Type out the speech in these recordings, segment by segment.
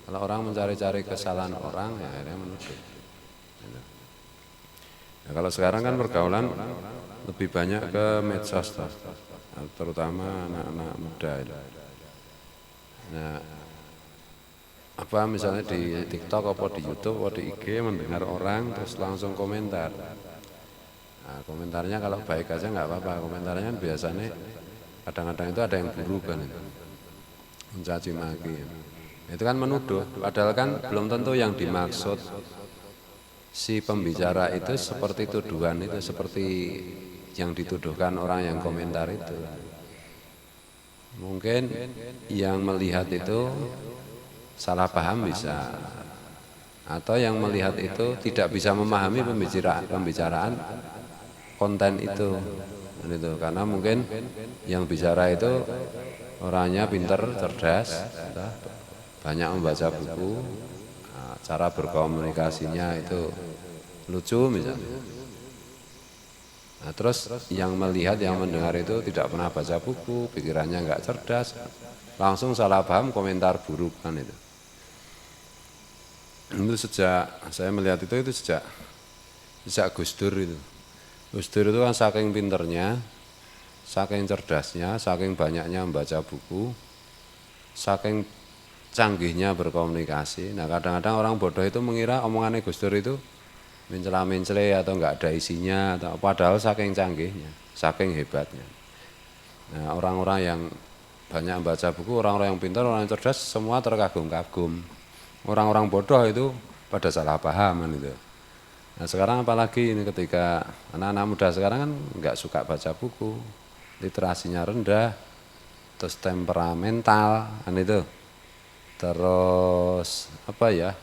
Kalau orang mencari-cari kesalahan orang, ya akhirnya menuduh. Gitu. Ya, kalau sekarang kan pergaulan lebih banyak ke medsos, toh, terutama anak-anak muda itu. Nah, apa misalnya di TikTok, apa di YouTube, apa di IG mendengar orang terus langsung komentar. Nah, komentarnya kalau baik aja nggak apa-apa. Komentarnya kan biasanya kadang-kadang itu ada yang buruk kan itu, mencaci maki. Itu kan menuduh, padahal kan belum tentu yang dimaksud si pembicara itu seperti tuduhan itu, seperti yang dituduhkan orang yang komentar itu. Mungkin yang melihat itu salah paham bisa, atau yang melihat itu tidak bisa memahami pembicaraan konten itu, karena mungkin yang bicara itu orangnya pinter, cerdas, banyak membaca buku, cara berkomunikasinya itu lucu misalnya. Nah, terus yang melihat, yang mendengar itu tidak pernah baca buku, pikirannya nggak cerdas, langsung salah paham, komentar buruk kan itu. Itu sejak saya melihat itu sejak Gus Dur itu. Gus Dur itu kan saking pinternya, saking cerdasnya, saking banyaknya membaca buku, saking canggihnya berkomunikasi. Nah, kadang-kadang orang bodoh itu mengira omongannya Gus Dur itu mencela-mencele atau enggak ada isinya, atau padahal saking canggihnya, saking hebatnya. Nah, orang-orang yang banyak membaca buku, orang-orang yang pintar, orang yang cerdas, semua terkagum-kagum. Orang-orang bodoh itu pada salah paham kan itu. Nah, sekarang apalagi ini ketika anak-anak muda sekarang kan enggak suka baca buku, literasinya rendah, terus temperamental kan itu. Terus apa ya,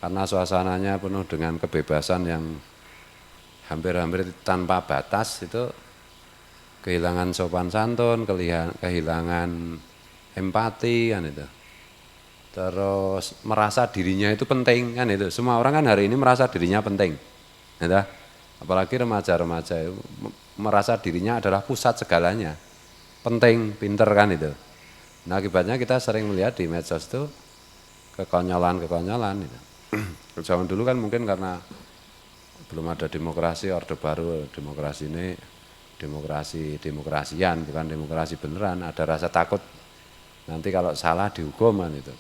karena suasananya penuh dengan kebebasan yang hampir-hampir tanpa batas, itu kehilangan sopan santun, kehilangan empati kan itu. Terus merasa dirinya itu penting kan itu. Semua orang kan hari ini merasa dirinya penting. Gitu. Apalagi remaja-remaja itu merasa dirinya adalah pusat segalanya. Penting, pinter kan itu. Nah, akibatnya kita sering melihat di medsos itu kekonyolan itu. Zaman dulu kan mungkin karena belum ada demokrasi, orde baru, demokrasi ini demokrasian, bukan demokrasi beneran, ada rasa takut nanti kalau salah dihukum kan itu.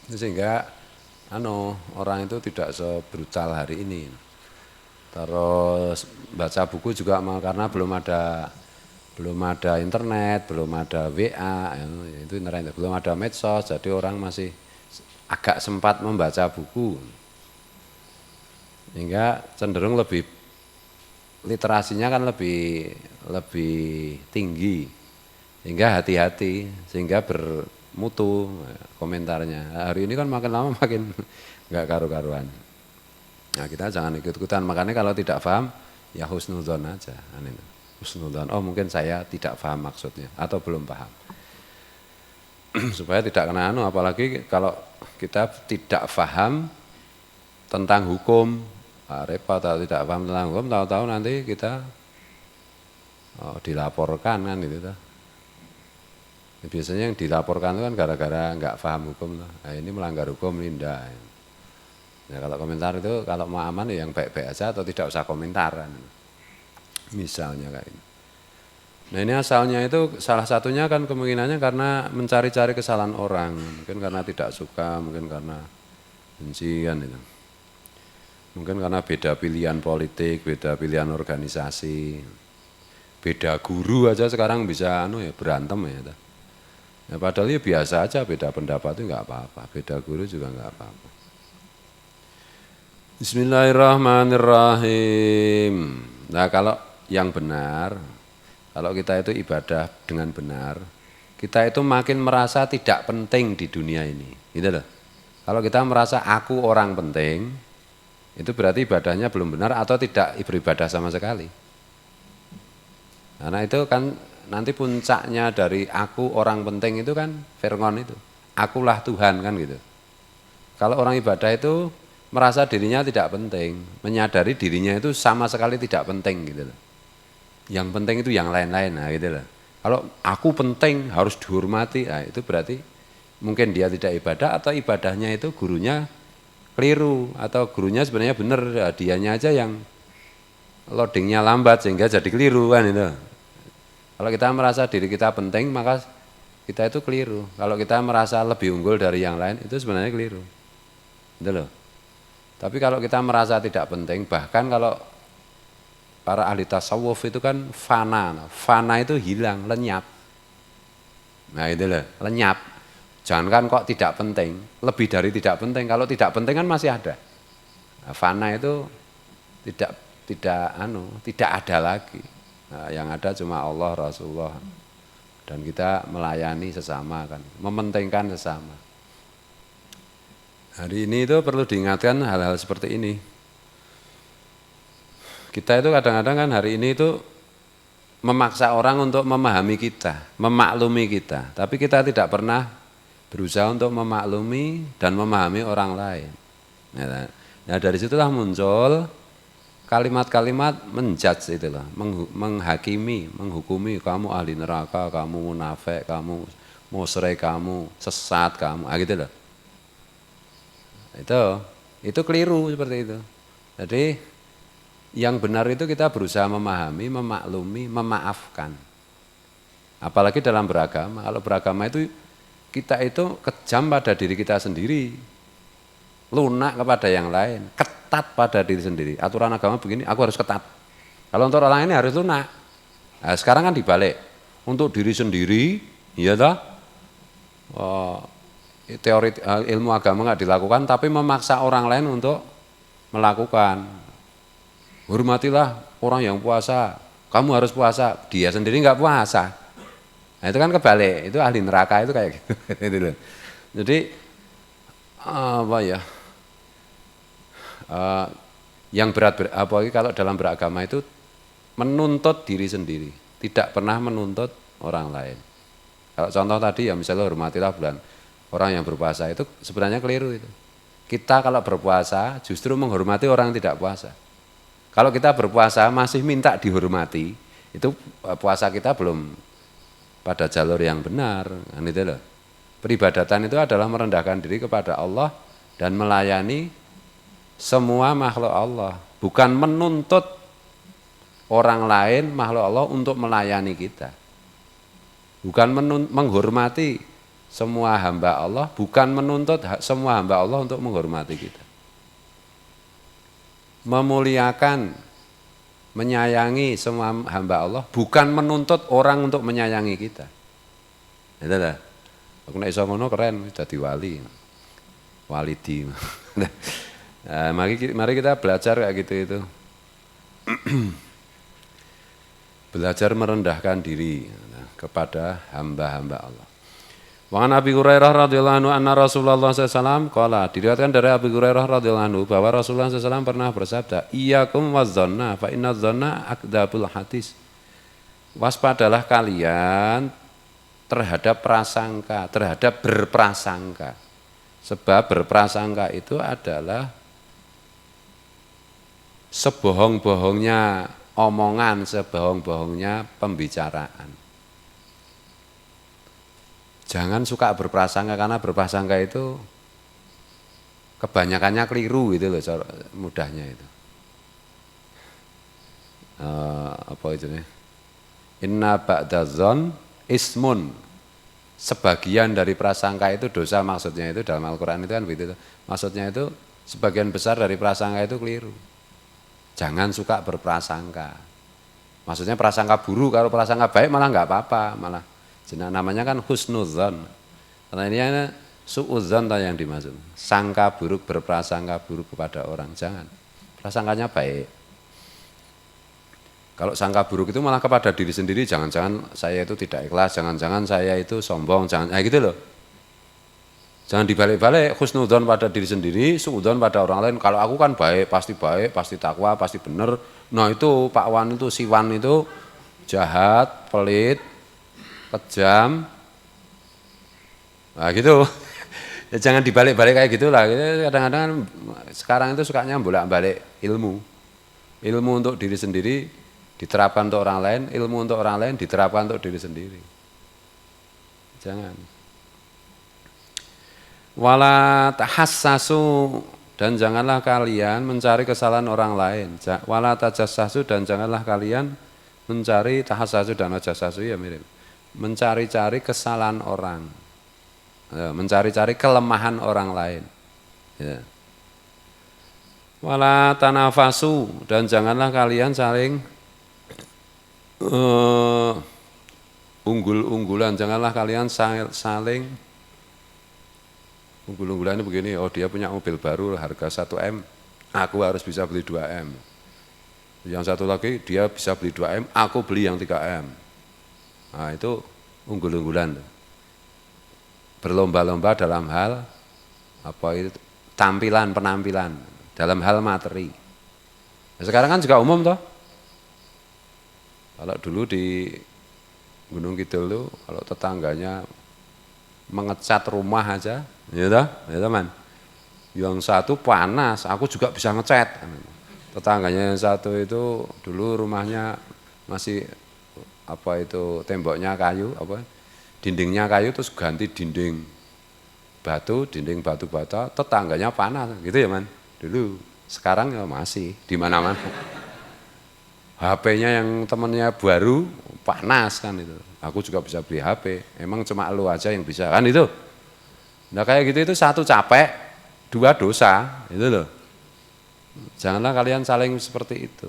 Sehingga orang itu tidak sebrutal hari ini. Terus baca buku juga karena belum ada internet, belum ada WA, itu internet, belum ada medsos, jadi orang masih agak sempat membaca buku, sehingga cenderung lebih literasinya kan lebih tinggi, sehingga hati-hati, sehingga bermutu komentarnya. Hari ini kan makin lama makin nggak karu-karuan. Nah, kita jangan ikut-ikutan. Makanya kalau tidak paham ya husnudzon aja, husnudzon. Oh, mungkin saya tidak paham maksudnya atau belum paham. Supaya tidak kena apalagi kalau kita tidak paham tentang hukum, repot. Atau tidak paham tentang hukum, tahu-tahu nanti kita dilaporkan kan itu. Biasanya yang dilaporkan itu kan gara-gara nggak paham hukum. Nah, ini melanggar hukum, ini enggak. Nah, kalau komentar itu kalau mau aman ya yang baik-baik aja atau tidak usah komentaran. Misalnya kayak ini. Nah, ini asalnya itu salah satunya kan kemungkinannya karena mencari-cari kesalahan orang, mungkin karena tidak suka, mungkin karena benci kan itu. Mungkin karena beda pilihan politik, beda pilihan organisasi, beda guru aja sekarang bisa berantem ya. Ya padahal ya biasa aja, beda pendapat itu nggak apa-apa, beda guru juga nggak apa-apa. Bismillahirrahmanirrahim. Nah, kalau yang benar, kalau kita itu ibadah dengan benar, kita itu makin merasa tidak penting di dunia ini, gitu loh. Kalau kita merasa aku orang penting, itu berarti ibadahnya belum benar atau tidak beribadah sama sekali. Karena itu kan nanti puncaknya dari aku orang penting itu kan Fir'aun itu, akulah Tuhan kan gitu. Kalau orang ibadah itu merasa dirinya tidak penting, menyadari dirinya itu sama sekali tidak penting gitu loh. Yang penting itu yang lain-lain, nah gitu loh. Kalau aku penting harus dihormati, nah itu berarti Mungkin dia tidak ibadah atau ibadahnya itu gurunya keliru atau gurunya sebenarnya benar, ya, dianya aja yang loadingnya lambat sehingga jadi keliru kan itu. Kalau kita merasa diri kita penting maka kita itu keliru. Kalau kita merasa lebih unggul dari yang lain itu sebenarnya keliru. Gitu loh. Tapi kalau kita merasa tidak penting, bahkan kalau para ahli tasawuf itu kan fana. Fana itu hilang, lenyap. Nah itu loh, lenyap. Jangankan kok tidak penting, lebih dari tidak penting. Kalau tidak penting kan masih ada. Nah, fana itu tidak ada lagi. Nah, yang ada cuma Allah, Rasulullah, dan kita melayani sesama kan, mementingkan sesama. Hari ini itu perlu diingatkan hal-hal seperti ini. Kita itu kadang-kadang kan hari ini itu memaksa orang untuk memahami kita, memaklumi kita, tapi kita tidak pernah berusaha untuk memaklumi dan memahami orang lain. Nah dari situlah muncul kalimat-kalimat menjudge itu loh, menghakimi, menghukumi, kamu ahli neraka, kamu munafik, kamu musyrik, kamu sesat, kamu, gitu loh. Itu keliru seperti itu. Jadi yang benar itu kita berusaha memahami, memaklumi, memaafkan. Apalagi dalam beragama. Kalau beragama itu kita itu kejam pada diri kita sendiri, lunak kepada yang lain, ketat pada diri sendiri. Aturan agama begini, aku harus ketat. Kalau untuk orang ini harus lunak. Nah, sekarang kan dibalik. Untuk diri sendiri, iya toh, teori ilmu agama nggak dilakukan, tapi memaksa orang lain untuk melakukan. Hormatilah orang yang puasa, kamu harus puasa, dia sendiri nggak puasa. Nah, itu kan kebalik, itu ahli neraka itu kayak gitu. Jadi apa ya? Yang berat apalagi kalau dalam beragama itu menuntut diri sendiri, tidak pernah menuntut orang lain. Kalau contoh tadi ya misalnya hormatilah bulan orang yang berpuasa itu sebenarnya keliru itu. Kita kalau berpuasa justru menghormati orang yang tidak puasa. Kalau kita berpuasa masih minta dihormati, itu puasa kita belum pada jalur yang benar. Kan itu loh. Peribadatan itu adalah merendahkan diri kepada Allah dan melayani semua makhluk Allah, bukan menuntut orang lain makhluk Allah untuk melayani kita. Bukan menghormati semua hamba Allah, bukan menuntut semua hamba Allah untuk menghormati kita. Memuliakan, menyayangi semua hamba Allah, bukan menuntut orang untuk menyayangi kita. Itu lah. Aku nek iso ngono keren, dadi wali. Walidi. Nah, mari kita belajar kayak gitu itu. Belajar merendahkan diri kepada hamba-hamba Allah. Wa an Abi Hurairah radhiyallahu anhu anna Rasulullah sallallahu qala, diriwayatkan dari Abi Hurairah radhiyallahu anhu bahwa Rasulullah sallallahu pernah bersabda, "Iyyakum waz-dzanna fa inna dzanna akdzabul hadis." Waspadalah kalian terhadap prasangka, terhadap berprasangka. Sebab berprasangka itu adalah sebohong-bohongnya omongan, sebohong-bohongnya pembicaraan. Jangan suka berprasangka, karena berprasangka itu kebanyakannya keliru gitu loh, mudahnya itu. Apa itu nih? Inna ba'dadzon ismun. Sebagian dari prasangka itu dosa, maksudnya itu dalam Al-Quran itu kan begitu. Maksudnya itu sebagian besar dari prasangka itu keliru. Jangan suka berprasangka. Maksudnya prasangka buruk, kalau prasangka baik malah nggak apa-apa, malah. Namanya kan husnudzon. Karena ini suudzon yang dimaksud. Sangka buruk, berprasangka buruk kepada orang. Jangan. Prasangkanya baik. Kalau sangka buruk itu malah kepada diri sendiri. Jangan-jangan saya itu tidak ikhlas. Jangan-jangan saya itu sombong. Jangan, gitu loh. Jangan dibalik-balik. Husnudzon pada diri sendiri, suudzon pada orang lain. Kalau aku kan baik, pasti takwa, pasti benar. Nah itu Pak Wan itu, si Wan itu jahat, pelit, kejam, nah gitu. Ya, jangan dibalik-balik kayak gitulah. Kadang-kadang sekarang itu sukanya bolak-balik ilmu untuk diri sendiri diterapkan untuk orang lain, ilmu untuk orang lain diterapkan untuk diri sendiri. Jangan. Wala tahassasu, dan janganlah kalian mencari kesalahan orang lain. Wala tajassasu, dan janganlah kalian mencari tahassasu dan tajassasu ya mirip. Mencari-cari kesalahan orang. Ya, mencari-cari kelemahan orang lain. Ya. Wala tanafasu, dan janganlah kalian saling unggul-unggulan, janganlah kalian saling unggul-unggulan ini begini, oh dia punya mobil baru harga 1 M, aku harus bisa beli 2 M. Yang satu lagi dia bisa beli 2 M, aku beli yang 3 M. Nah itu unggul-unggulan. Berlomba-lomba dalam hal apa itu penampilan dalam hal materi. Nah, sekarang kan juga umum toh. Kalau dulu di Gunung Kidul tuh kalau tetangganya mengecat rumah aja, ya toh, ya teman. Yang satu panas, aku juga bisa ngecat. Tetangganya yang satu itu dulu rumahnya masih apa itu temboknya kayu, apa dindingnya kayu terus ganti dinding batu bata, tetangganya panas, gitu ya man. Dulu, sekarang ya masih di mana-mana. HP-nya yang temennya baru panas kan itu. Aku juga bisa beli HP, emang cuma lu aja yang bisa kan itu. Nah kayak gitu itu satu capek, dua dosa, itu loh. Janganlah kalian saling seperti itu.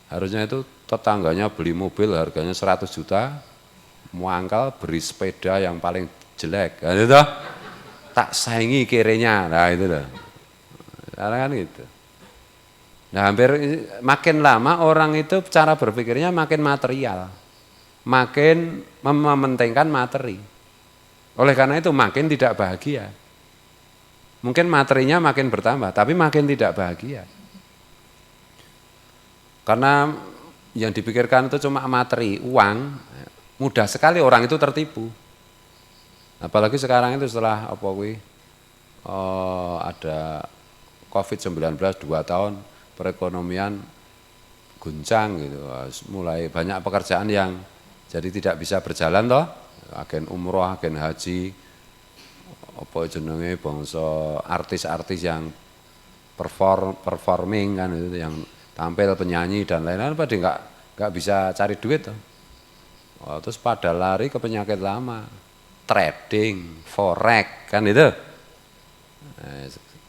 Harusnya itu tetangganya beli mobil harganya 100 juta, muangkal beri sepeda yang paling jelek, kan itu. Tak saingi kirinya, nah itu loh. Karena kan gitu. Nah hampir makin lama orang itu cara berpikirnya makin material, makin mementingkan materi. Oleh karena itu makin tidak bahagia. Mungkin materinya makin bertambah, tapi makin tidak bahagia. Karena yang dipikirkan itu cuma materi, uang, mudah sekali orang itu tertipu. Apalagi sekarang itu setelah ada COVID-19 2 tahun, perekonomian guncang gitu, mulai banyak pekerjaan yang jadi tidak bisa berjalan toh, agen umroh, agen haji, apa jenenge bangsa artis-artis yang performing kan itu yang tampil penyanyi dan lain-lain pada nggak bisa cari duit toh. Terus pada lari ke penyakit lama, trading, forex kan itu.